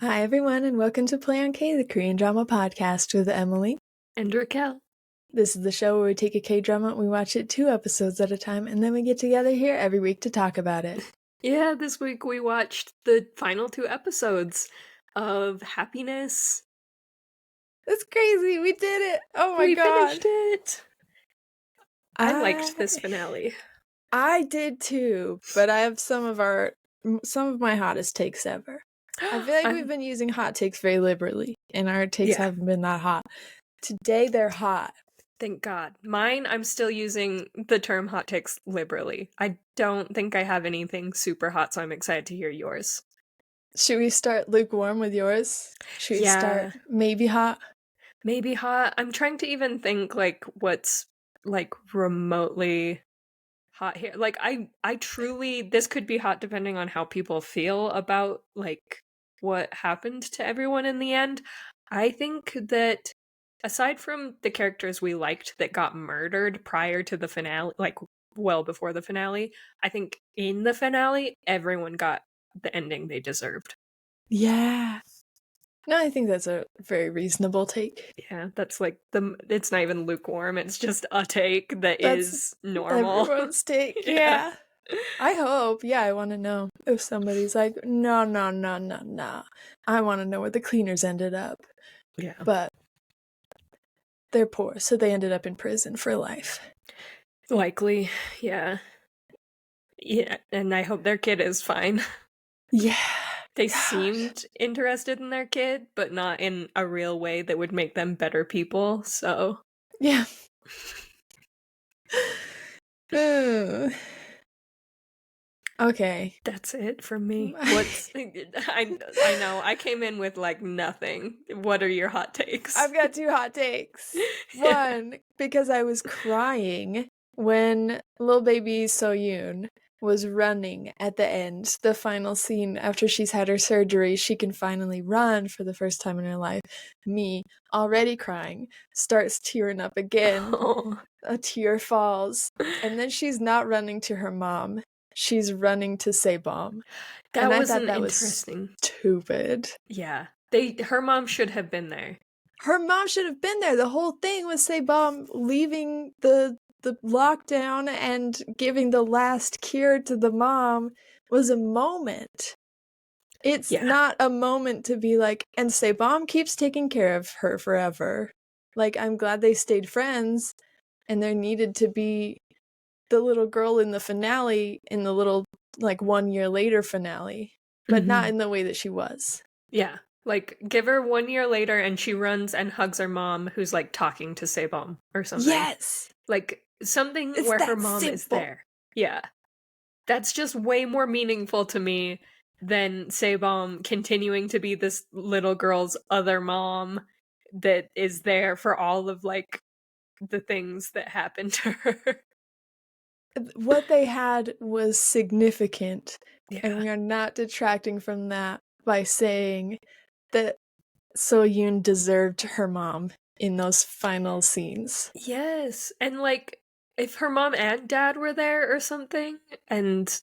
Hi, everyone, and welcome to Play on K, the Korean drama podcast with Emily. And Raquel. This is the show where we take a K drama, we watch it 2 episodes at a time, and then we get together here every week to talk about it. Yeah, this week we watched the final 2 episodes of Happiness. That's crazy! We did it! Oh my we god! Finished it! I liked this finale. I did too, but I have some of my hottest takes ever. I feel like we've been using hot takes very liberally, and our takes haven't been that hot. Today they're hot. Thank God. Mine, I'm still using the term hot takes liberally. I don't think I have anything super hot, so I'm excited to hear yours. Should we start lukewarm with yours? Should we start maybe hot? Maybe hot. I'm trying to even think, what's, remotely hot here. I truly, this could be hot depending on how people feel about, what happened to everyone in the end. I think that aside from the characters we liked that got murdered prior to the finale, well before the finale, I think in the finale, everyone got the ending they deserved. Yeah. No, I think that's a very reasonable take. Yeah, that's it's not even lukewarm, it's just a take is normal. Everyone's take, yeah. I hope, I want to know if somebody's like, no, I want to know where the cleaners ended up. Yeah. But they're poor, so they ended up in prison for life. Likely, yeah. Yeah, and I hope their kid is fine. Yeah. They seemed interested in their kid, but not in a real way that would make them better people, so... Yeah. Okay. That's it from me. I know, I came in with, nothing. What are your hot takes? I've got 2 hot takes. One, because I was crying when little baby Soyoon was running at the end, the final scene after she's had her surgery, she can finally run for the first time in her life. Me, already crying, starts tearing up again. Oh. A tear falls, and then she's not running to her mom. She's running to Sebom. That I was thought that interesting. Was stupid. Yeah. Her mom should have been there. Her mom should have been there. The whole thing was Sebom leaving the lockdown and giving the last cure to the mom was a moment. It's not a moment to be like, and Sebom keeps taking care of her forever. I'm glad they stayed friends, and there needed to be the little girl in the finale, in the little 1 year later finale, but not in the way that she was. Yeah. Give her 1 year later and she runs and hugs her mom who's talking to Sebom or something. Yes! Something where her mom is there. Yeah. That's just way more meaningful to me than Sebom continuing to be this little girl's other mom that is there for all of the things that happened to her. What they had was significant, and we are not detracting from that by saying that Soyoon deserved her mom in those final scenes. Yes, and if her mom and dad were there or something, and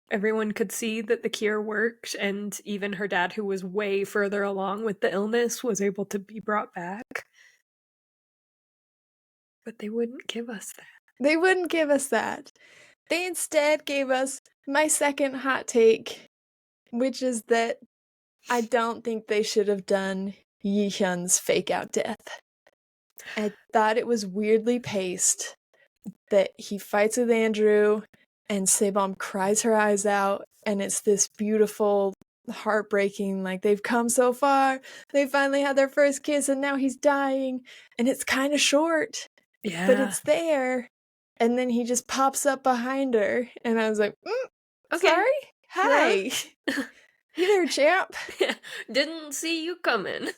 everyone could see that the cure worked, and even her dad, who was way further along with the illness, was able to be brought back. But they wouldn't give us that. They wouldn't give us that. They instead gave us my second hot take, which is that I don't think they should have done Yi Hyun's fake out death. I thought it was weirdly paced that he fights with Andrew and Sebom cries her eyes out, and it's this beautiful, heartbreaking, they've come so far, they finally had their first kiss and now he's dying, and it's kind of short. Yeah. But it's there. And then he just pops up behind her, and I was like, okay. Sorry? Hi. You there, champ? Didn't see you coming.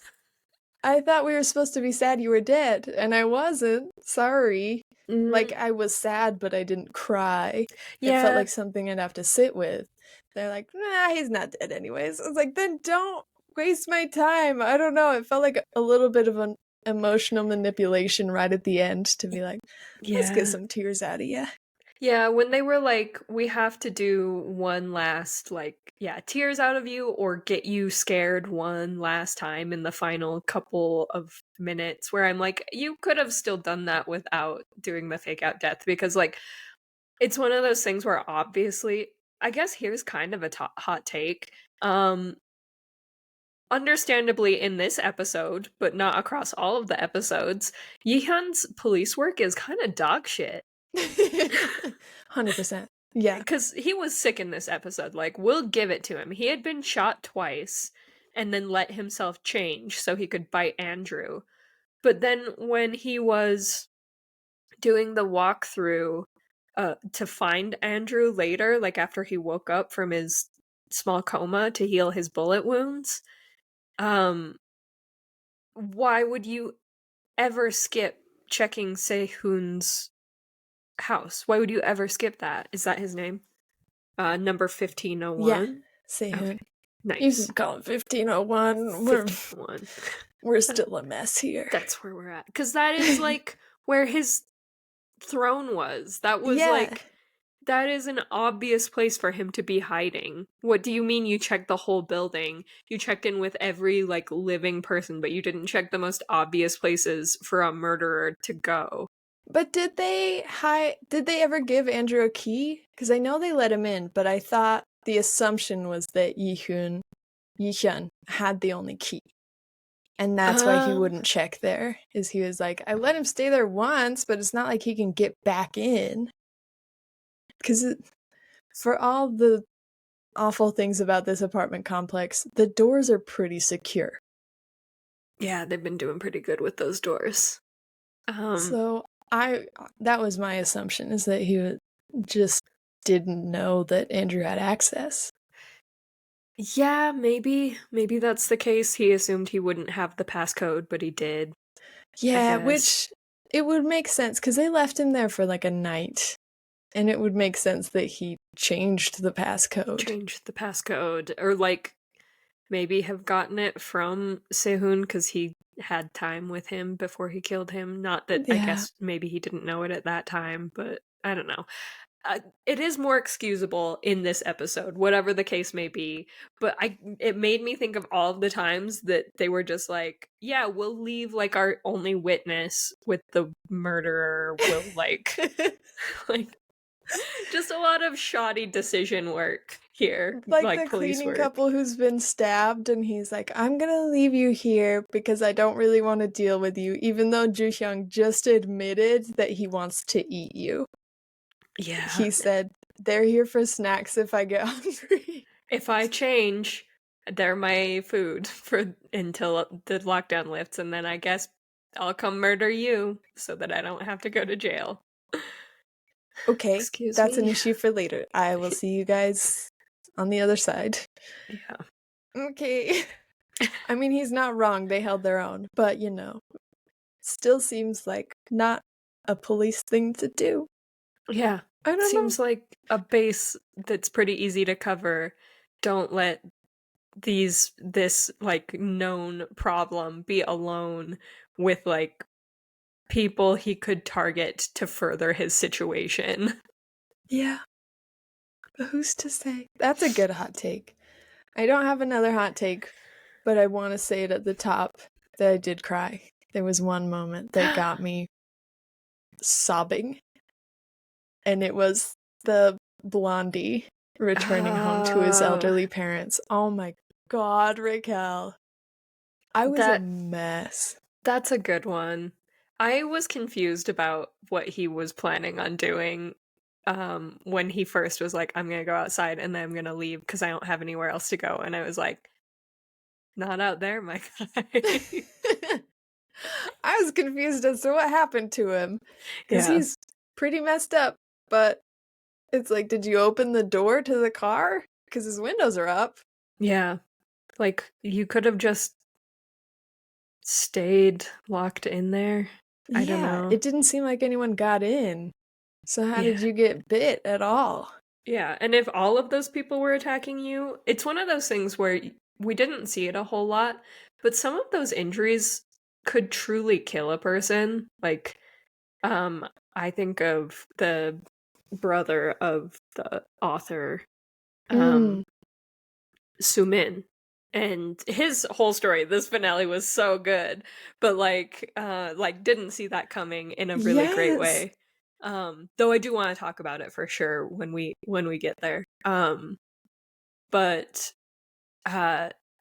I thought we were supposed to be sad you were dead, and I wasn't. Sorry. I was sad, but I didn't cry. Yeah. It felt like something I'd have to sit with. They're like, nah, he's not dead anyways. I was like, then don't waste my time. I don't know. It felt like a little bit of an emotional manipulation right at the end to be like, let's get some tears out of you. Yeah, when they were like, we have to do one last, like, yeah, tears out of you or get you scared one last time in the final couple of minutes, where I'm like, you could have still done that without doing the fake out death because, like, it's one of those things where obviously, I guess here's kind of a hot take. Understandably, in this episode, but not across all of the episodes, Yihan's police work is kind of dog shit. 100%. Yeah. Because he was sick in this episode. Like, we'll give it to him. He had been shot twice and then let himself change so he could bite Andrew. But then when he was doing the walkthrough to find Andrew later, like after he woke up from his small coma to heal his bullet wounds, um, why would you ever skip checking Sehun's house? Why would you ever skip that? Is that his name? Number 1501? Yeah. Sehun. Okay. You can Nice. call it 1501. 1501. We're still a mess here. That's where we're at. Because that is, like, where his throne was. That was, Yeah. like, that is an obvious place for him to be hiding. What do you mean you checked the whole building? You checked in with every, like, living person, but you didn't check the most obvious places for a murderer to go. But did they ever give Andrew a key? Because I know they let him in, but I thought the assumption was that Yihyun had the only key. And that's why he wouldn't check there. Is he was like, I let him stay there once, but it's not like he can get back in. Because for all the awful things about this apartment complex, the doors are pretty secure. Yeah, they've been doing pretty good with those doors. So that was my assumption, is that he just didn't know that Andrew had access. Yeah, maybe that's the case. He assumed he wouldn't have the passcode, but he did. Yeah, which it would make sense because they left him there for like a night, and it would make sense that he changed the passcode. Or like maybe have gotten it from Sehun because he had time with him before he killed him. Not that I guess maybe he didn't know it at that time, but I don't know. It is more excusable in this episode, whatever the case may be. But it made me think of all of the times that they were just like, yeah, we'll leave like our only witness with the murderer. We'll like, like, just a lot of shoddy decision work here. Like the police cleaning work. couple who's been stabbed, and he's like, I'm gonna leave you here because I don't really want to deal with you, even though Ju-hyung just admitted that he wants to eat you. Yeah. He said, they're here for snacks if I get hungry. If I change, they're my food for until the lockdown lifts, and then I guess I'll come murder you so that I don't have to go to jail. Okay, Excuse that's me? an issue for later. I will see you guys on the other side. Yeah. Okay. I mean, he's not wrong. They held their own. But, still seems like not a police thing to do. Yeah. I don't know. Seems like a base that's pretty easy to cover. Don't let this like known problem be alone with like people he could target to further his situation. Yeah. But who's to say? That's a good hot take. I don't have another hot take, but I want to say it at the top that I did cry. There was one moment that got me sobbing. And it was the Blondie returning home to his elderly parents. Oh my god, Raquel. I was a mess. That's a good one. I was confused about what he was planning on doing when he first was like, I'm gonna go outside and then I'm gonna leave because I don't have anywhere else to go. And I was like, not out there, my guy. I was confused as to what happened to him. Because Yeah. he's pretty messed up. But it's like, did you open the door to the car? Because his windows are up. Yeah. Like, you could have just stayed locked in there. I don't know. It didn't seem like anyone got in. So how did you get bit at all? Yeah, and if all of those people were attacking you, it's one of those things where we didn't see it a whole lot, but some of those injuries could truly kill a person. Like, I think of the brother of the author, Mm. Sumin. And his whole story, this finale was so good, but like didn't see that coming in a really great Yes. way. Though I do want to talk about it for sure when we get there. But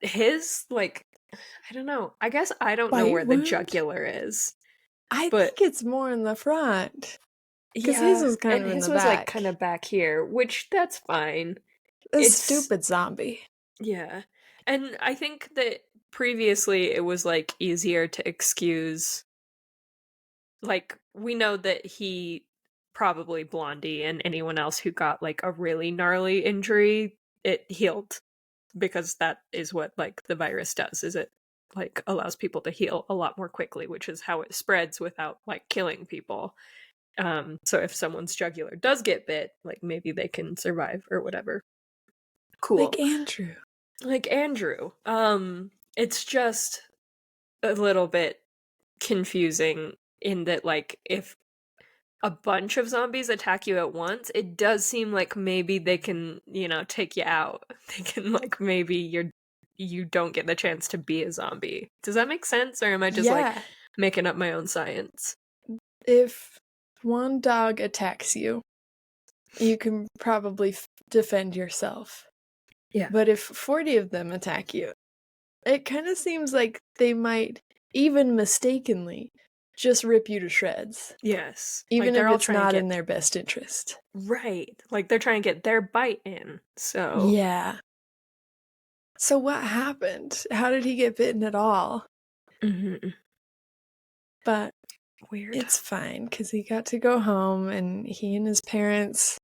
his like I don't know. I guess I don't know Bite where the wound? jugular is, I but think it's more in the front. Because his yeah, was kind and of in his the was like kind back. of back here, which that's fine. A It's stupid zombie. yeah. And I think that previously it was like easier to excuse, like we know that he probably Blondie and anyone else who got like a really gnarly injury, it healed because that is what like the virus does, is it like allows people to heal a lot more quickly, which is how it spreads without like killing people. So if someone's jugular does get bit, like maybe they can survive or whatever. Like Cool. Andrew. Like Andrew. It's just a little bit confusing in that like if a bunch of zombies attack you at once, it does seem like maybe they can, take you out. They can like maybe you don't get the chance to be a zombie. Does that make sense, or am I just like Yeah. making up my own science? If one dog attacks you, you can probably defend yourself. Yeah. But if 40 of them attack you, it kind of seems like they might, even mistakenly, just rip you to shreds. Yes. Like Even they're if all it's trying to not in get their best interest. right. Like they're trying to get their bite in. So Yeah. So what happened? How did he get bitten at all? Mhm. But Weird. it's fine, because he got to go home, and he and his parents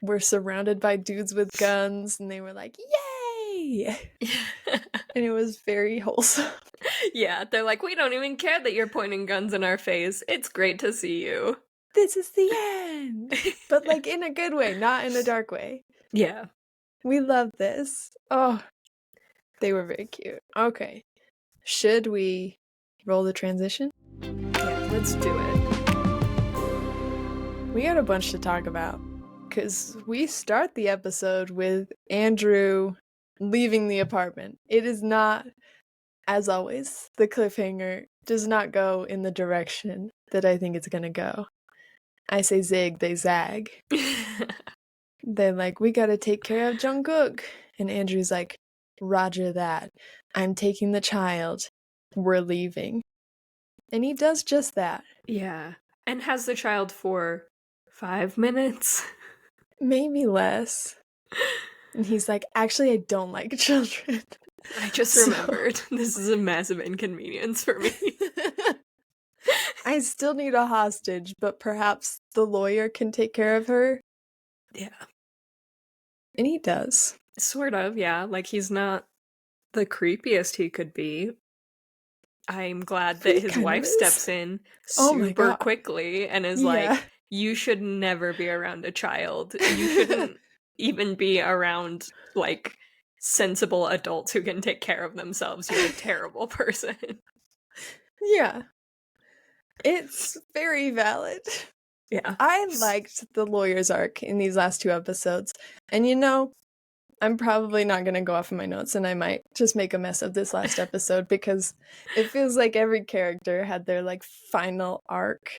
were surrounded by dudes with guns, and they were like, yay! And it was very wholesome. Yeah, they're like, we don't even care that you're pointing guns in our face. It's great to see you. This is the end! But, like, in a good way, not in a dark way. Yeah. We love this. Oh, they were very cute. Okay. Should we roll the transition? Yeah, let's do it. We got a bunch to talk about, because we start the episode with Andrew leaving the apartment. It is not, as always, the cliffhanger does not go in the direction that I think it's gonna go. I say zig, they zag. They're like, we gotta take care of Jungkook. And Andrew's like, roger that. I'm taking the child. We're leaving. And he does just that. Yeah. And has the child for 5 minutes. Maybe less. And he's like, actually, I don't like children. I just So- remembered. This is a massive inconvenience for me. I still need a hostage, but perhaps the lawyer can take care of her. Yeah. And he does. Sort of, yeah. Like he's not the creepiest he could be. I'm glad that He his kind of wife is. steps in Oh my super God. quickly and is Yeah. like, you should never be around a child. You shouldn't even be around like sensible adults who can take care of themselves. You're a terrible person. Yeah. It's very valid. Yeah. I liked the lawyer's arc in these last 2 episodes. And you know, I'm probably not going to go off of my notes, and I might just make a mess of this last episode, because it feels like every character had their like final arc,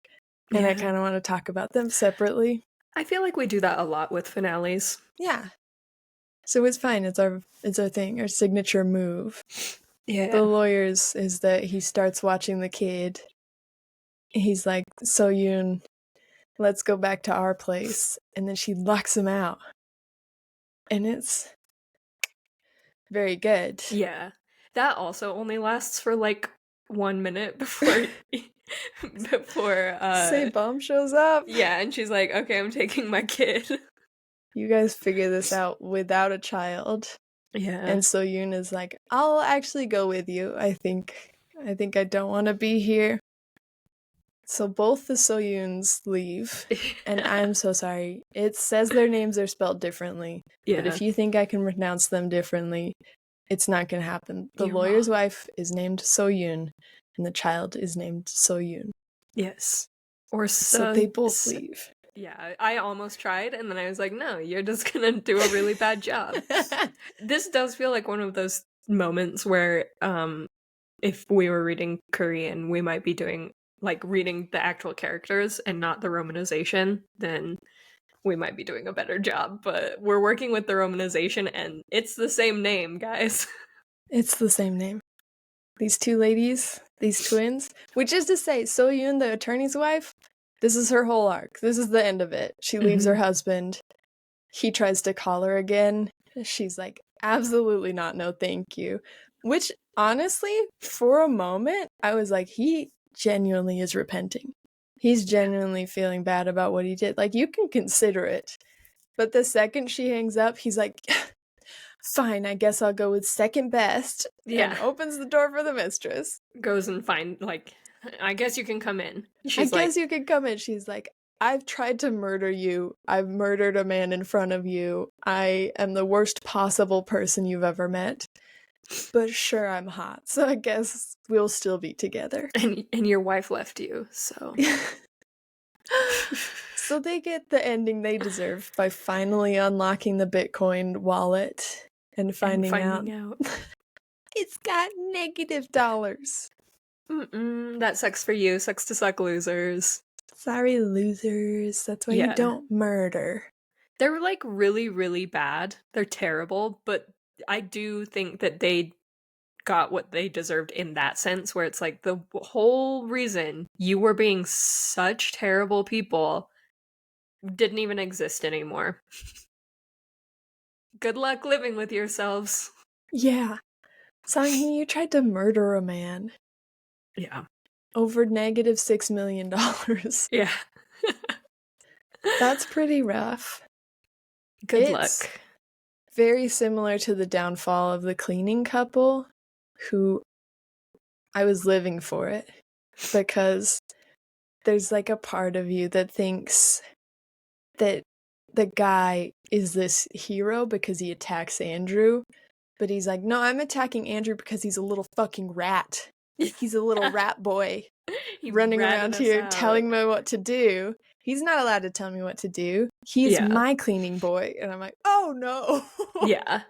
and I Yeah. kind of want to talk about them separately. I feel like we do that a lot with finales. Yeah. So it's fine. It's our thing, our signature move. Yeah. The lawyer's is that he starts watching the kid. He's like, So Yoon, let's go back to our place. And then she locks him out. And it's very good. Yeah. That also only lasts for like 1 minute before Say Bum shows up. yeah, and she's like, okay, I'm taking my kid. You guys figure this out without a child. Yeah. And So Yoon is like, I'll actually go with you. I think I don't want to be here. So both the So Yoons leave. And I'm so sorry. It says their names are spelled differently. yeah. But if you think I can pronounce them differently, it's not going to happen. The You're lawyer's wrong. wife is named So Yoon, and the child is named So Yoon. Yes. Or So they both leave. Yeah, I almost tried, and then I was like, no, you're just gonna do a really bad job. This does feel like one of those moments where, if we were reading Korean, we might be doing, like, reading the actual characters and not the romanization, then we might be doing a better job. But we're working with the romanization, and it's the same name, guys. It's the same name. These two ladies, these twins, which is to say, So Yoon, the attorney's wife, this is her whole arc. This is the end of it. She leaves her husband. He tries to call her again. She's like, absolutely not, no thank you. Which, honestly, for a moment, I was like, he genuinely is repenting. He's genuinely feeling bad about what he did. Like, you can consider it. But the second she hangs up, he's like, fine, I guess I'll go with second best. Yeah. And opens the door for the mistress. Goes and like, I guess you can come in. She's I guess you can come in. She's like, I've tried to murder you. I've murdered a man in front of you. I am the worst possible person you've ever met. But sure, I'm hot, so I guess we'll still be together. And your wife left you, so. So they get the ending they deserve by finally unlocking the Bitcoin wallet and finding out. It's got $. That sucks for you. Sucks to suck, losers. Sorry, losers. That's why you don't murder. They're, like, really, really bad. They're terrible, but I do think that they got what they deserved in that sense, where it's like the whole reason you were being such terrible people didn't even exist anymore. Good luck living with yourselves. Yeah. Sang-hee, you tried to murder a man. Yeah. Over -$6 million. Yeah. That's pretty rough. Good luck. Very similar to the downfall of the cleaning couple, who I was living for it, because there's like a part of you that thinks that the guy is this hero because he attacks Andrew, but he's like, no, I'm attacking Andrew because he's a little fucking rat. He's a little rat boy running around here telling me what to do. He's not allowed to tell me what to do. He's my cleaning boy. And I'm like, oh no. Yeah.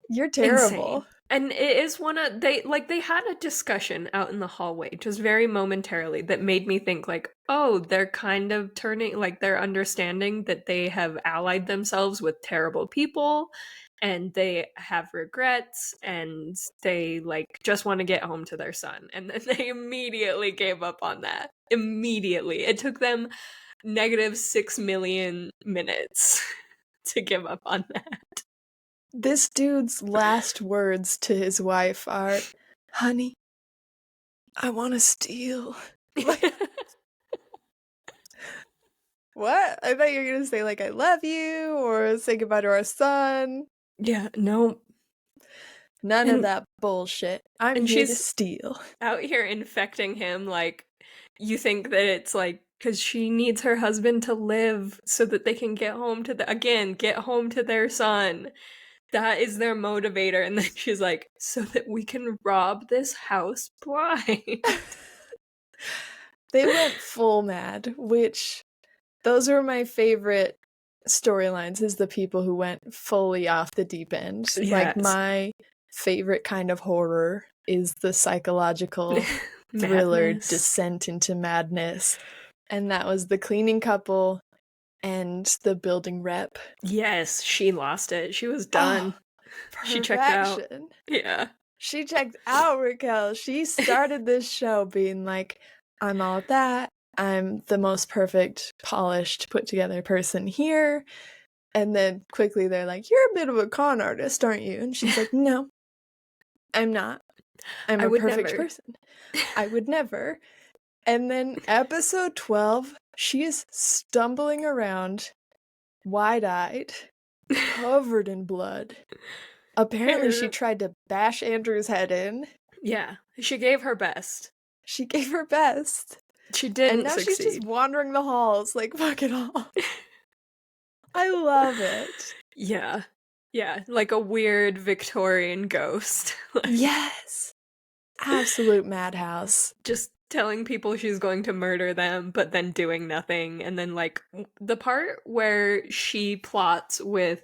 You're terrible. Insane. And it is they had a discussion out in the hallway, just very momentarily, that made me think, like, oh, they're kind of turning, like, they're understanding that they have allied themselves with terrible people, and they have regrets, and they, like, just want to get home to their son. And then they immediately gave up on that. Immediately. It took them -6 million minutes to give up on that. This dude's last words to his wife are, honey, I want to steal. What? I thought you were going to say, like, I love you, or say goodbye to our son. Yeah, no. None of that bullshit. I'm here to steal. Out here infecting him, like, you think that it's, like, because she needs her husband to live so that they can get home to get home to their son. That is their motivator. And then she's like, so that we can rob this house blind. They went full mad, which those were my favorite storylines, is the people who went fully off the deep end. Yes. Like, my favorite kind of horror is the psychological thriller descent into madness. And that was the cleaning couple and the building rep. Yes, she lost it. She was done. She checked out. Yeah. She checked out, Raquel. She started this show being like, I'm all that. I'm the most perfect, polished, put together person here. And then quickly they're like, you're a bit of a con artist, aren't you? And she's like, no, I'm not. I'm a perfect person. I would never. And then episode 12, she is stumbling around, wide-eyed, covered in blood. Apparently she tried to bash Andrew's head in. Yeah, she gave her best. She gave her best. She didn't And now succeed. She's just wandering the halls, like, fuck it all. I love it. Yeah. Yeah, like a weird Victorian ghost. Yes. Absolute madhouse. Just telling people she's going to murder them, but then doing nothing. And then like the part where she plots with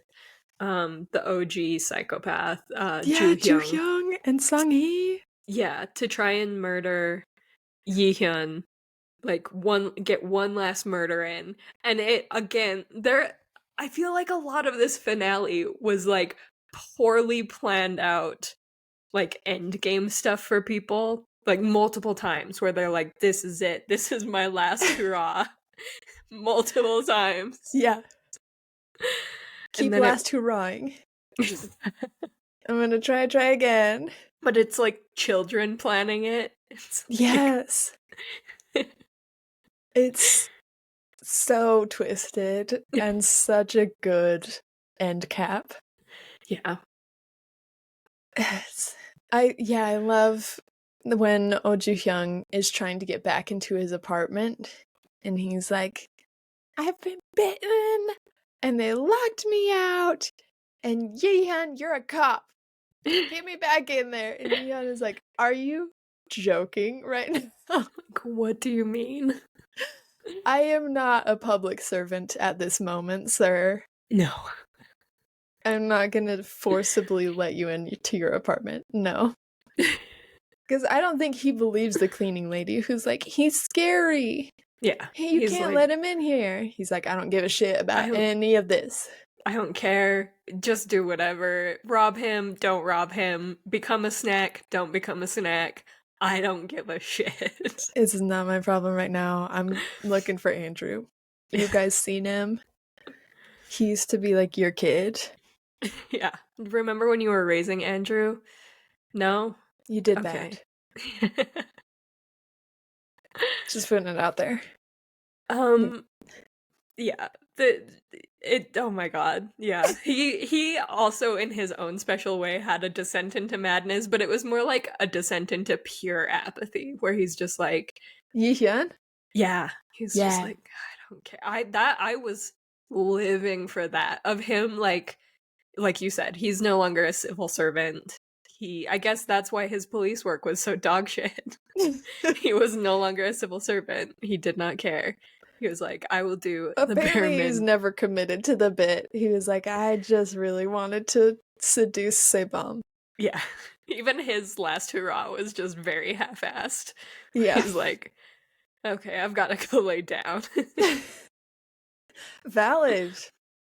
the OG psychopath, Yeah, Joo Joo Hyung. Hyung and Sung Hee. Yeah, to try and murder Yi Hyun, like get one last murder in. And it again, there I feel like a lot of this finale was like poorly planned out like end game stuff for people. Like multiple times where they're like, this is it, this is my last hurrah. Multiple times. Yeah. And Keep then last hurrahing. I'm gonna try again. but it's like children planning it. It's like, Yes. It's so twisted and such a good end cap. yeah. I love when Oh Joo Hyung is trying to get back into his apartment and he's like, I've been bitten and they locked me out and Yehan, you're a cop. Get me back in there. And Yehan is like, are you joking right now? Like, what do you mean? I am not a public servant at this moment, sir. No. I'm not gonna forcibly let you into your apartment. No. Because I don't think he believes the cleaning lady who's like, he's scary. Yeah. Hey, you he's can't like, let him in here. He's like, I don't give a shit about any of this. I don't care. Just do whatever. Rob him, don't rob him. Become a snack, don't become a snack. I don't give a shit. It's not my problem right now. I'm looking for Andrew. You guys seen him? He used to be like your kid. Yeah. Remember when you were raising Andrew? No? You did Okay. bad. Just putting it out there. Yeah. Oh my god. Yeah. He also in his own special way had a descent into madness, but it was more like a descent into pure apathy where he's just like Yihyun? yeah. He's just like, I don't care. I was living for that of him like you said, he's no longer a civil servant. I guess that's why his police work was so dog shit. He was no longer a civil servant. He did not care. He was like, I will do the bare Apparently he was minimum. never committed to the bit. He was like, I just really wanted to seduce Sebum. Yeah. Even his last hurrah was just very half-assed. Yeah. He's like, okay, I've got to go lay down. Valid.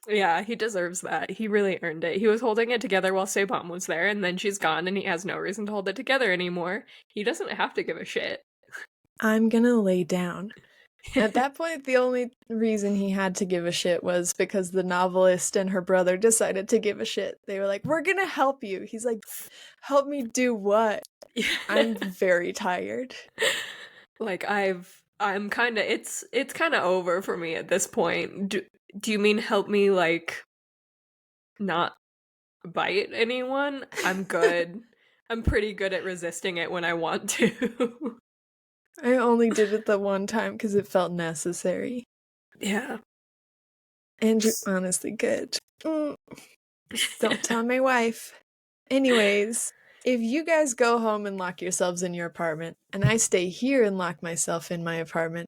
Yeah, he deserves that. He really earned it. He was holding it together while Sebum was there, and then she's gone, and he has no reason to hold it together anymore. He doesn't have to give a shit. I'm gonna lay down. At that point, the only reason he had to give a shit was because the novelist and her brother decided to give a shit. They were like, we're gonna help you. He's like, help me do what? I'm very tired. Like, I'm kind of, it's kind of over for me at this point. Do you mean help me, like, not bite anyone? I'm good. I'm pretty good at resisting it when I want to. I only did it the one time because it felt necessary. Yeah. Andrew, honestly, good. Don't tell my wife. Anyways, if you guys go home and lock yourselves in your apartment, and I stay here and lock myself in my apartment,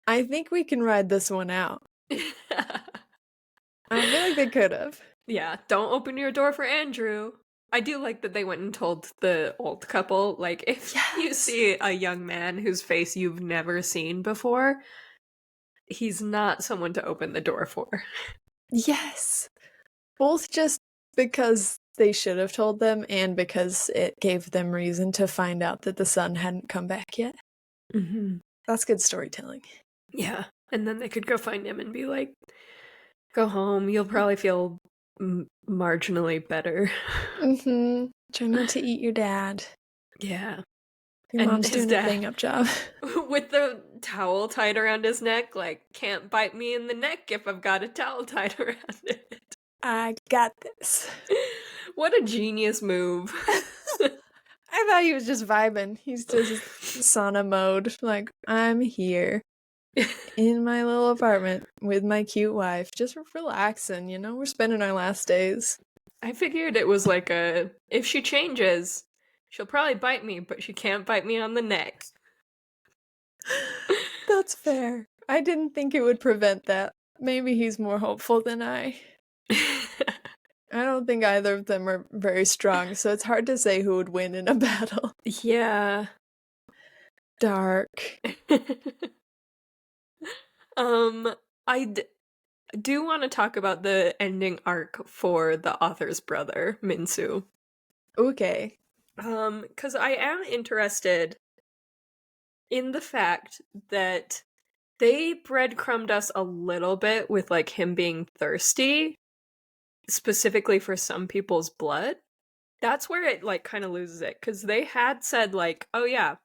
I think we can ride this one out. I feel like they could have. Yeah, don't open your door for Andrew. I do like that they went and told the old couple, like, if you see a young man whose face you've never seen before, he's not someone to open the door for. Yes. Both just because they should have told them and because it gave them reason to find out that the son hadn't come back yet. Mm-hmm. That's good storytelling. Yeah, and then they could go find him and be like, go home, you'll probably feel marginally better. Mm-hmm. Try not to eat your dad. Yeah. Your mom's doing a bang-up job. With the towel tied around his neck, like, can't bite me in the neck if I've got a towel tied around it. I got this. What a genius move. I thought he was just vibing. He's just sauna mode. Like, I'm here in my little apartment with my cute wife, just relaxing, you know? We're spending our last days. I figured it was like if she changes, she'll probably bite me, but she can't bite me on the neck. That's fair. I didn't think it would prevent that. Maybe he's more hopeful than I. I don't think either of them are very strong, so it's hard to say who would win in a battle. Yeah. Dark. I do want to talk about the ending arc for the author's brother, Minsu. Okay. Because I am interested in the fact that they breadcrumbed us a little bit with like him being thirsty, specifically for some people's blood. That's where it like kind of loses it, because they had said like, oh yeah,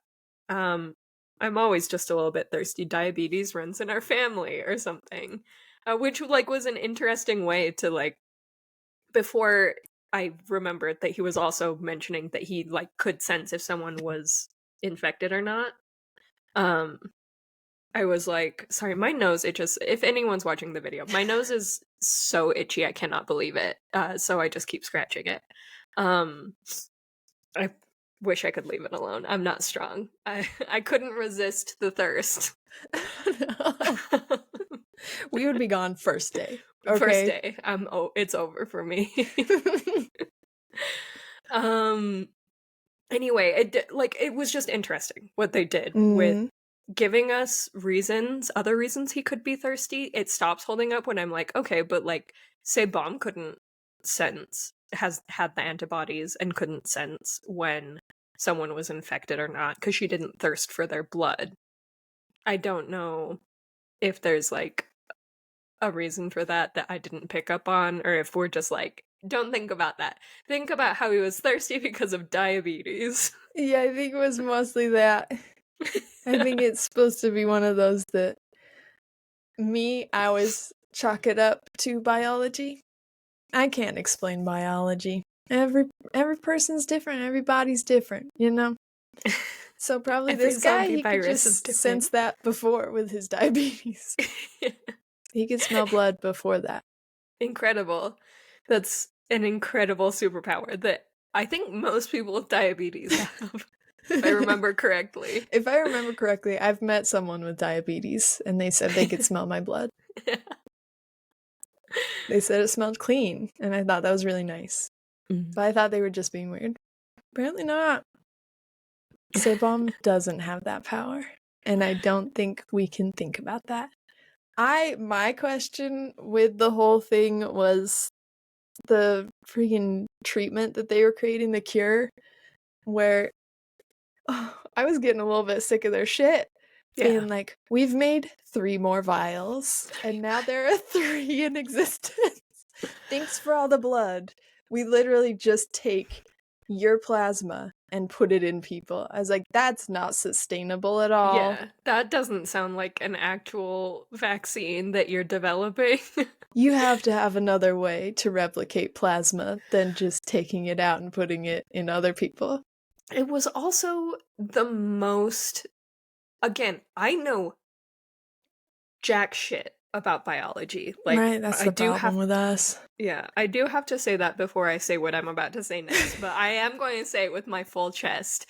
I'm always just a little bit thirsty. Diabetes runs in our family or something, which like was an interesting way to like, before I remembered that he was also mentioning that he like could sense if someone was infected or not. I was like, sorry, my nose itches. If anyone's watching the video, my nose is so itchy, I cannot believe it. So I just keep scratching it. I wish I could leave it alone. I'm not strong. I couldn't resist the thirst. We would be gone first day. Okay? First day. It's over for me. Anyway, it was just interesting what they did with giving us reasons, other reasons he could be thirsty. It stops holding up when I'm like, okay, but like, say Bomb has had the antibodies and couldn't sense when someone was infected or not because she didn't thirst for their blood. I don't know if there's like a reason for that I didn't pick up on, or if we're just like, don't think about that. Think about how he was thirsty because of diabetes. Yeah, I think it was mostly that. I think it's supposed to be one of those that I always chalk it up to biology. I can't explain biology. Every person's different, everybody's different, you know? So probably this guy, he could just sense that before with his diabetes. He could smell blood before that. Incredible. That's an incredible superpower that I think most people with diabetes have. If I remember correctly. If I remember correctly, I've met someone with diabetes and they said they could smell my blood. They said it smelled clean, and I thought that was really nice. But I thought they were just being weird. Apparently not. Sebum doesn't have that power, and I don't think we can think about that. My question with the whole thing was the freaking treatment that they were creating, the cure, where I was getting a little bit sick of their shit. Being like, we've made 3 more vials, and now there are 3 in existence. Thanks for all the blood. We literally just take your plasma and put it in people. I was like, that's not sustainable at all. Yeah, that doesn't sound like an actual vaccine that you're developing. You have to have another way to replicate plasma than just taking it out and putting it in other people. It was also the most... Again, I know jack shit about biology. Like, right, that's the problem with us. Yeah, I do have to say that before I say what I'm about to say next, but I am going to say it with my full chest.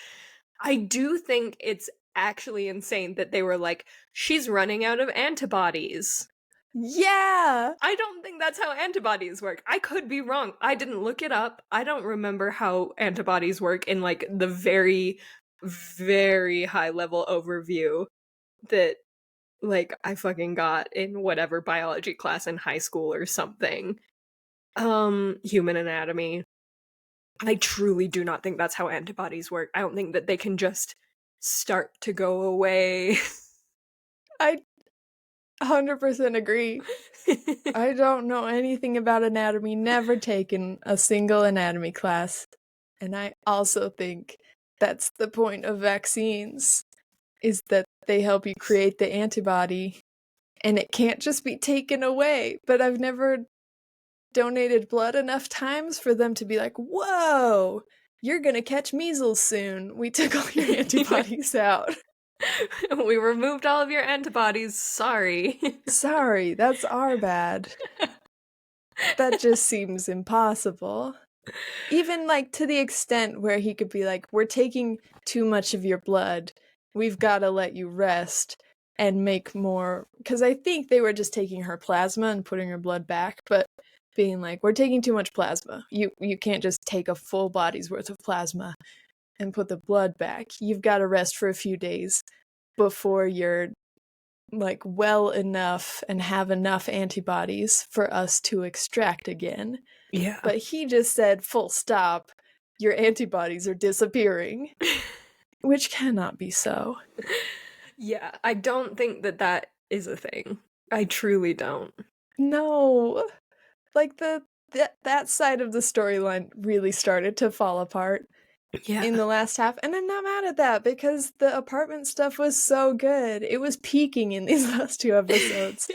I do think it's actually insane that they were like, she's running out of antibodies. Yeah! I don't think that's how antibodies work. I could be wrong. I didn't look it up. I don't remember how antibodies work in like the very, very high level overview that like I fucking got in whatever biology class in high school or something. Human anatomy. I truly do not think that's how antibodies work. I don't think that they can just start to go away. I 100% agree. I don't know anything about anatomy, never taken a single anatomy class. And I also think that's the point of vaccines, is that they help you create the antibody, and it can't just be taken away. But I've never donated blood enough times for them to be like, whoa, you're gonna catch measles soon. We took all your antibodies out. We removed all of your antibodies. Sorry. Sorry, that's our bad. That just seems impossible. Even like to the extent where he could be like, we're taking too much of your blood we've got to let you rest and make more, because I think they were just taking her plasma and putting her blood back, but being like, we're taking too much plasma. You can't just take a full body's worth of plasma and put the blood back. You've got to rest for a few days before you're like well enough and have enough antibodies for us to extract again. Yeah. But he just said, full stop, your antibodies are disappearing, which cannot be so. Yeah, I don't think that is a thing. I truly don't. No. Like that side of the storyline really started to fall apart in the last half, and I'm not mad at that because the apartment stuff was so good. It was peaking in these last 2 episodes.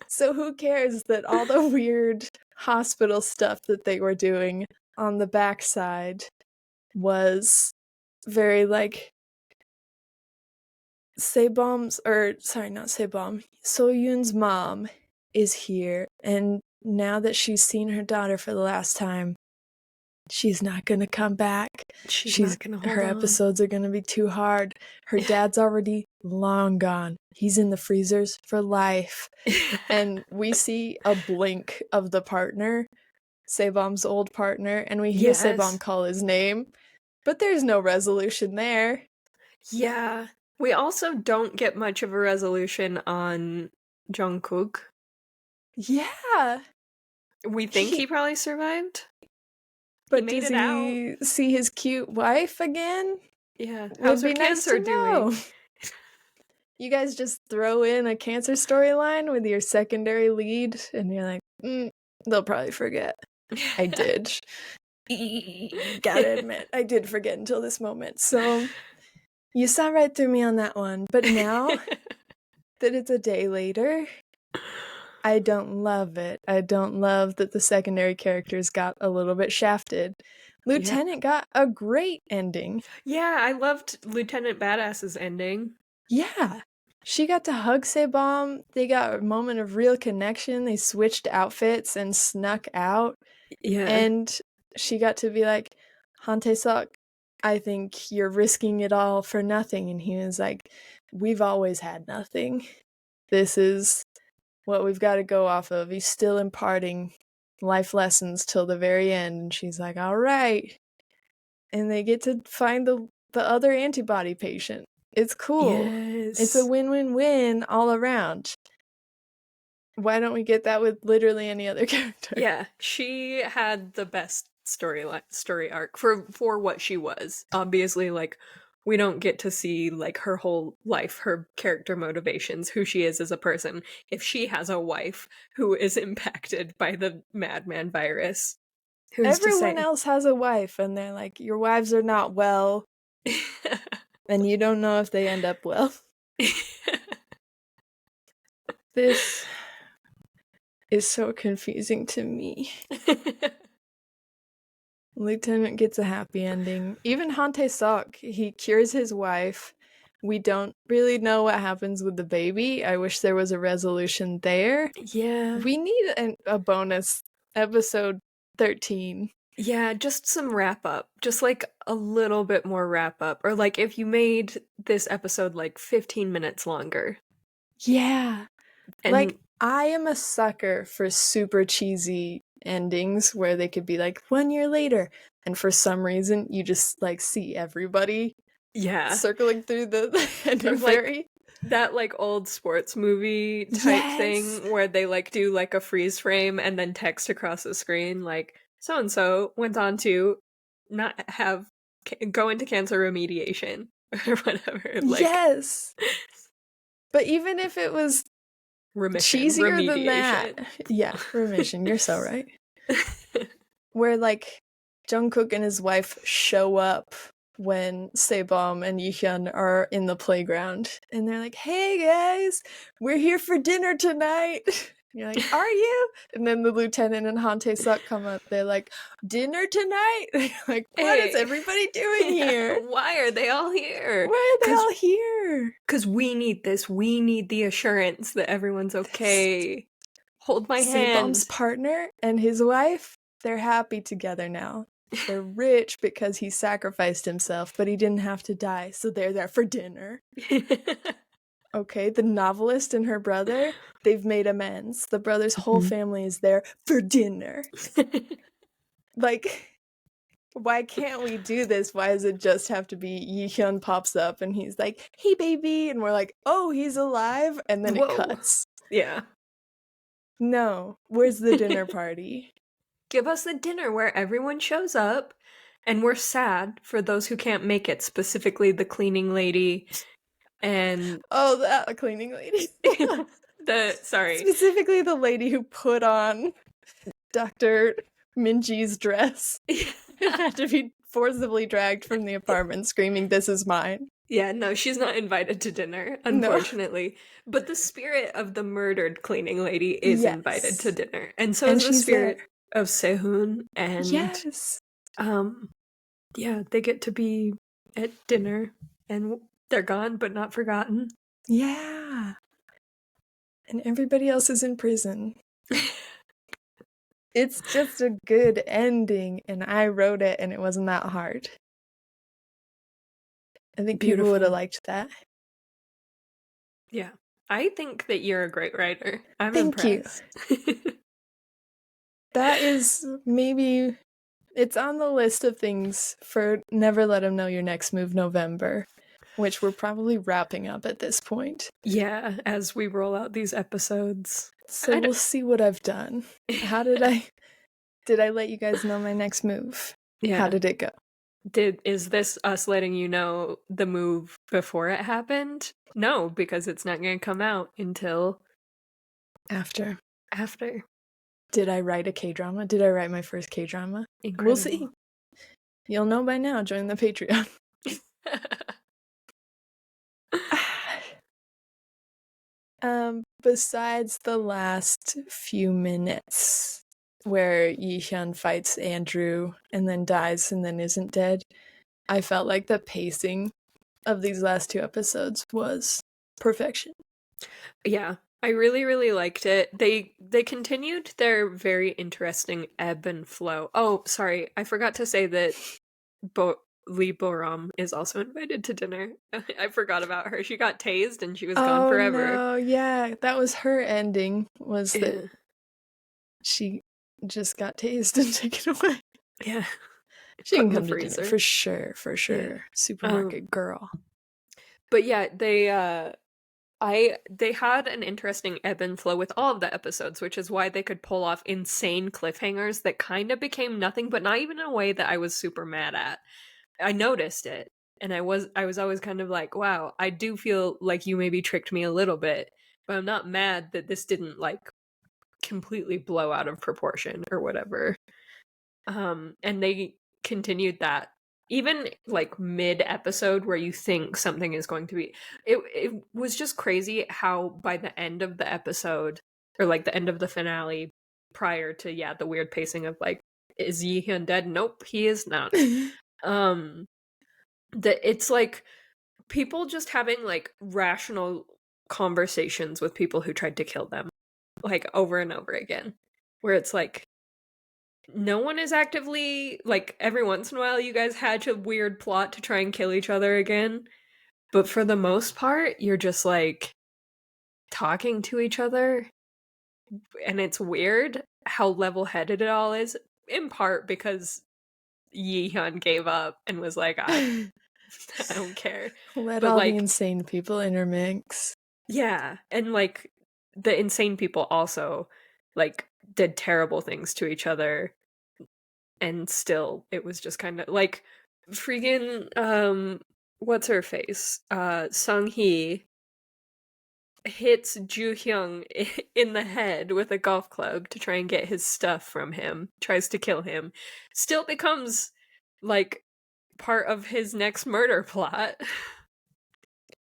So who cares that all the weird hospital stuff that they were doing on the backside was very like Sebom's, or sorry, not Sebom, Soyun's mom is here, and now that she's seen her daughter for the last time, she's not gonna come back. She's not gonna hold her on. episodes are gonna be too hard. Her dad's already long gone. He's in the freezers for life. And we see a blink of the partner, Sebom's old partner, and we hear Sebom call his name, but there's no resolution there. Yeah. We also don't get much of a resolution on Jungkook. Yeah. We think he probably survived. But does he see his cute wife again? Yeah. How's her cancer doing? You guys just throw in a cancer storyline with your secondary lead, and you're like, they'll probably forget. I did. Gotta admit, I did forget until this moment. So you saw right through me on that one. But now that it's a day later, I don't love it. I don't love that the secondary characters got a little bit shafted. Lieutenant got a great ending. Yeah, I loved Lieutenant Badass's ending. Yeah. She got to hug Sebom. They got a moment of real connection. They switched outfits and snuck out. Yeah. And she got to be like, Hante-sok, I think you're risking it all for nothing. And he was like, we've always had nothing. This is what we've got to go off of. He's still imparting life lessons till the very end. And she's like, all right. And they get to find the other antibody patient. It's cool. Yes. It's a win-win-win all around. Why don't we get that with literally any other character? Yeah, she had the best story arc for what she was. Obviously, like, we don't get to see like her whole life, her character motivations, who she is as a person. If she has a wife who is impacted by the madman virus, everyone else has a wife, and they're like, your wives are not well, and you don't know if they end up well. This is so confusing to me. Lieutenant gets a happy ending. Even Hante-sok, he cures his wife. We don't really know what happens with the baby. I wish there was a resolution there. Yeah. We need a bonus episode 13. Yeah, just some wrap up. Just like a little bit more wrap up. Or like if you made this episode like 15 minutes longer. Yeah. And like, I am a sucker for super cheesy endings where they could be like 1 year later, and for some reason you just like see everybody circling through the ending fairy. That like old sports movie type thing where they like do like a freeze frame and then text across the screen like so and so went on to not have go into cancer remediation or whatever. Like, yes. But even if it was cheesier than that. Yeah, remission. You're so right. Where like Jungkook and his wife show up when Sebom and Yihyun are in the playground, and they're like, "Hey guys, we're here for dinner tonight." And you're like, "Are you?" And then the lieutenant and Hante-sok come up. They're like, "Dinner tonight?" Like, what is everybody doing here? Why are they all here? Why are they all here? Because we need this. We need the assurance that everyone's okay. Hold my hand. Sebom's partner and his wife, they're happy together now. They're rich because he sacrificed himself, but he didn't have to die, so they're there for dinner. Okay, the novelist and her brother, they've made amends. The brother's whole family is there for dinner. Like, why can't we do this? Why does it just have to be Yi-hyun pops up and he's like, hey baby, and we're like, oh, he's alive, and then it cuts. Yeah. No, where's the dinner party? Give us a dinner where everyone shows up and we're sad for those who can't make it, specifically the cleaning lady and Oh, that cleaning lady. sorry. Specifically the lady who put on Dr. Minji's dress. Had to be forcibly dragged from the apartment screaming, this is mine. Yeah, no, she's not invited to dinner, unfortunately. No. But the spirit of the murdered cleaning lady is invited to dinner. And so is the spirit of Sehun. And yeah, they get to be at dinner and they're gone but not forgotten. Yeah. And everybody else is in prison. It's just a good ending, and I wrote it, and it wasn't that hard. I think people would have liked that. Yeah. I think that you're a great writer. I'm impressed. Thank you. That is maybe... It's on the list of things for Never Let 'Em Know Your Next Move November, which we're probably wrapping up at this point. Yeah, as we roll out these episodes. So we'll see what I've done. How did I... Did I let you guys know my next move? Yeah. How did it go? Is this us letting you know the move before it happened? No, because it's not going to come out until... After. After. Did I write a K-drama? Did I write my first K-drama? Incredible. We'll see. You'll know by now. Join the Patreon. Besides the last few minutes where Yi-hyun fights Andrew and then dies and then isn't dead, I felt like the pacing of these last 2 episodes was perfection. Yeah. I really, really liked it. They continued their very interesting ebb and flow. Oh, sorry. I forgot to say that Lee Bo-ram is also invited to dinner. I forgot about her. She got tased and she was gone forever. Oh, yeah. That was her ending, was that she just got tased and taken away. Yeah. She can come to dinner, for sure. Yeah. Supermarket girl. But yeah, they had an interesting ebb and flow with all of the episodes, which is why they could pull off insane cliffhangers that kind of became nothing, but not even in a way that I was super mad at. I noticed it, and I was always kind of like, wow, I do feel like you maybe tricked me a little bit, but I'm not mad that this didn't like completely blow out of proportion or whatever. And they continued that even like mid episode where you think something is going to be, it was just crazy how by the end of the episode, or like the end of the finale, prior to the weird pacing of like, is Yi-hyun dead? Nope, he is not. That it's like people just having like rational conversations with people who tried to kill them, like over and over again, where it's like, no one is actively, like, every once in a while you guys hatch a weird plot to try and kill each other again, but for the most part you're just like talking to each other, and it's weird how level-headed it all is, in part because Yi-hyun gave up and was like, I don't care. Let all the insane people intermix. Yeah, and like the insane people also like did terrible things to each other, and still it was just kind of like freaking what's her face, Sung-hee hits Joo-hyung in the head with a golf club to try and get his stuff from him, tries to kill him, still becomes like part of his next murder plot.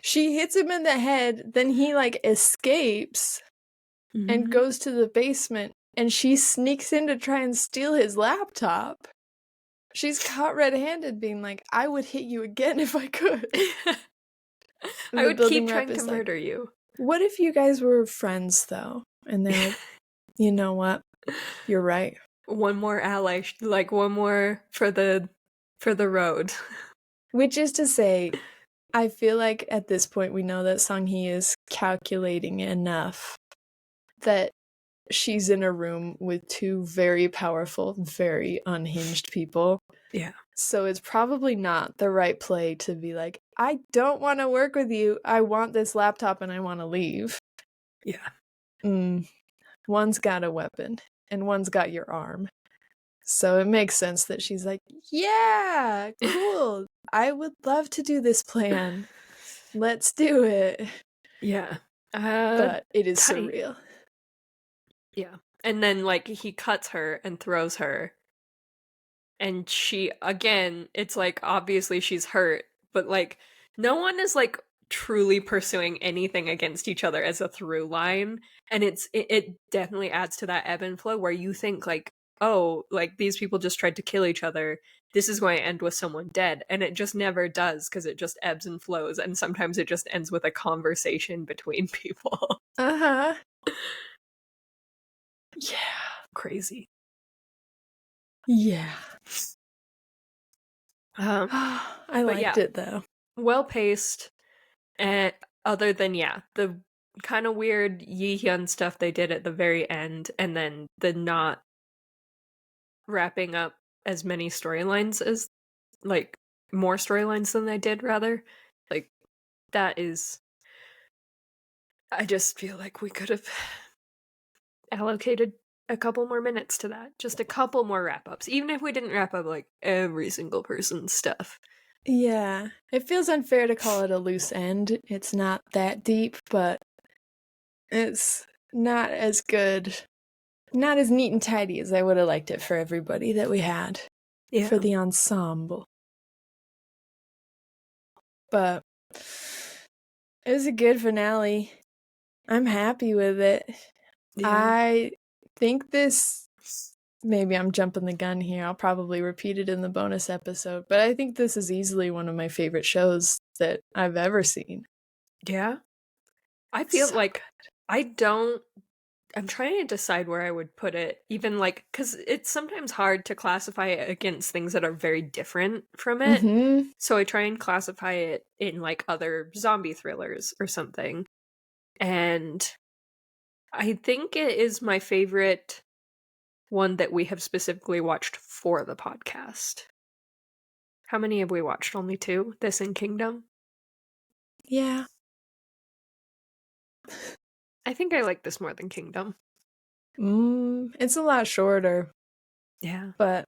She hits him in the head, then he like escapes and goes to the basement, and she sneaks in to try and steal his laptop. She's caught red-handed being like, I would hit you again if I could. I would keep trying to murder you. What if you guys were friends, though? And they're like, you know what? You're right. One more ally, like one more for the road. Which is to say, I feel like at this point we know that Sung-hee is calculating enough that she's in a room with two very powerful, very unhinged people. Yeah. So it's probably not the right play to be like, I don't want to work with you. I want this laptop and I want to leave. Yeah. One's got a weapon and one's got your arm. So it makes sense that she's like, yeah, cool. I would love to do this plan. Let's do it. Yeah. But it is tight. surreal. Yeah. And then like he cuts her and throws her. And she again, it's like obviously she's hurt, but like no one is like truly pursuing anything against each other as a through line. And it definitely adds to that ebb and flow where you think like, oh, like these people just tried to kill each other. This is going to end with someone dead. And it just never does because it just ebbs and flows. And sometimes it just ends with a conversation between people. Uh-huh. Yeah. Crazy. Yeah. I but liked yeah, it though. well paced. And other than the kind of weird Yi Hyun stuff they did at the very end, and then the not wrapping up as many storylines as like more storylines than they did rather. Like that is I just feel like we could have allocated a couple more minutes to that. Just a couple more wrap ups. Even if we didn't wrap up like every single person's stuff. Yeah. It feels unfair to call it a loose end. It's not that deep, but it's not as good, not as neat and tidy as I would have liked it for everybody that we had. Yeah. For the ensemble. But it was a good finale. I'm happy with it. Yeah. I think this, maybe I'm jumping the gun here. I'll probably repeat it in the bonus episode, but I think this is easily one of my favorite shows that I've ever seen. Yeah. I feel So like I'm trying to decide where I would put it, even like, because it's sometimes hard to classify it against things that are very different from it. Mm-hmm. So I try and classify it in like other zombie thrillers or something. And I think it is my favorite one that we have specifically watched for the podcast. How many have we watched? Only 2? This and Kingdom? Yeah. I think I like this more than Kingdom. It's a lot shorter. Yeah. But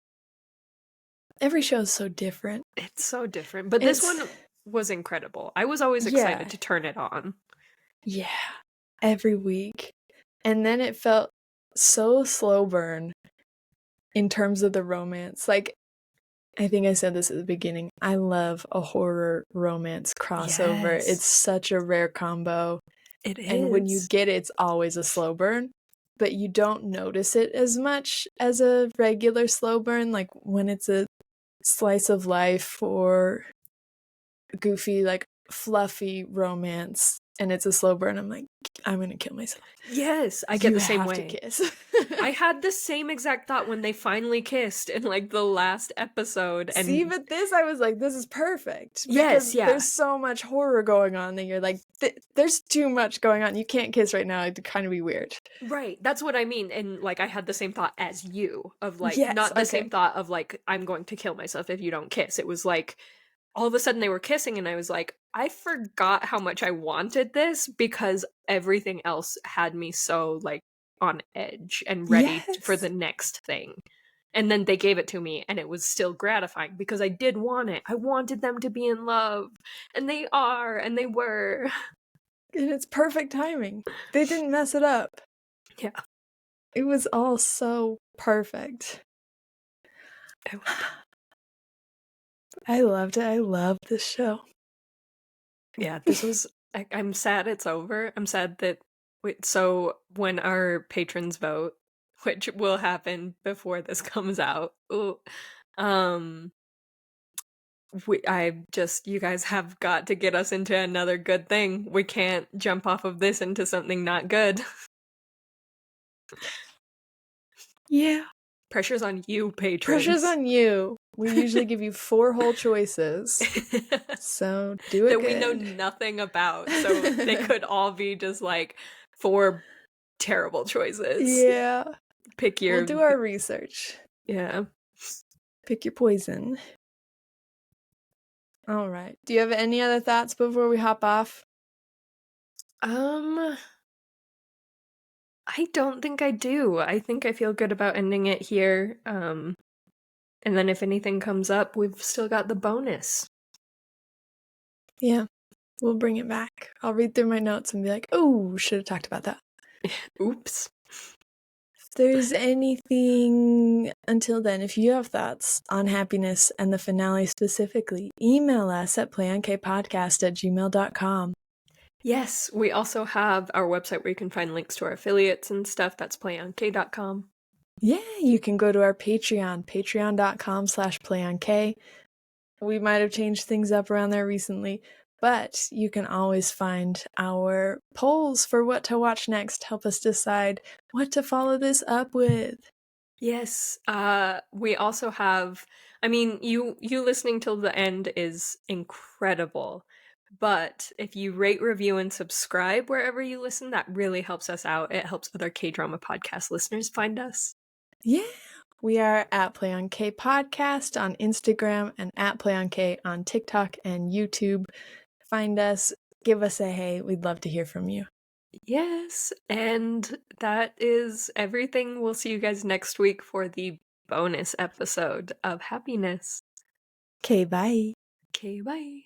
every show is so different. It's so different. But this one was incredible. I was always excited to turn it on. Yeah. Every week. And then it felt so slow burn in terms of the romance. Like, I think I said this at the beginning. I love a horror romance crossover. Yes. It's such a rare combo. It is. And when you get it, it's always a slow burn. But you don't notice it as much as a regular slow burn. Like when it's a slice of life or goofy, like fluffy romance and it's a slow burn, I'm like, I'm gonna kill myself. Yes, I get the same have way. To kiss. I had the same exact thought when they finally kissed in like the last episode. And see, but this, I was like, this is perfect. Yes, yeah. There's so much horror going on that you're like, there's too much going on. You can't kiss right now. It'd kind of be weird. Right, that's what I mean. And like, I had the same thought as you of like, yes, not the same thought of like, I'm going to kill myself if you don't kiss. It was like, all of a sudden they were kissing and I was like, I forgot how much I wanted this because everything else had me so like on edge and ready for the next thing. And then they gave it to me and it was still gratifying because I did want it. I wanted them to be in love. And they are, and they were. And it's perfect timing. They didn't mess it up. Yeah. It was all so perfect. I loved it. I love this show. Yeah, this was. I'm sad it's over. I'm sad that. So when our patrons vote, which will happen before this comes out, you guys have got to get us into another good thing. We can't jump off of this into something not good. Yeah. Pressure's on you, patrons. Pressure's on you. We usually give you 4 whole choices. So do it that good. we know nothing about. So they could all be just like 4 terrible choices. Yeah. Pick your. We'll do our research. Yeah. Pick your poison. All right. Do you have any other thoughts before we hop off? I don't think I do. I think I feel good about ending it here. And then if anything comes up, we've still got the bonus. Yeah. We'll bring it back. I'll read through my notes and be like, oh, should have talked about that. Oops. If there's anything until then, if you have thoughts on happiness and the finale specifically, email us at playonkpodcast@gmail.com. Yes, we also have our website where you can find links to our affiliates and stuff. That's playonk.com. Yeah, you can go to our Patreon, patreon.com/playonk. We might have changed things up around there recently, but you can always find our polls for what to watch next. Help us decide what to follow this up with. Yes, we also have, I mean, you listening till the end is incredible. But if you rate, review, and subscribe wherever you listen, that really helps us out. It helps other K-drama podcast listeners find us. Yeah. We are at Play on K Podcast on Instagram and at Play on K on TikTok and YouTube. Find us, give us a hey. We'd love to hear from you. Yes, and that is everything. We'll see you guys next week for the bonus episode of Happiness. Okay, bye. Okay, bye.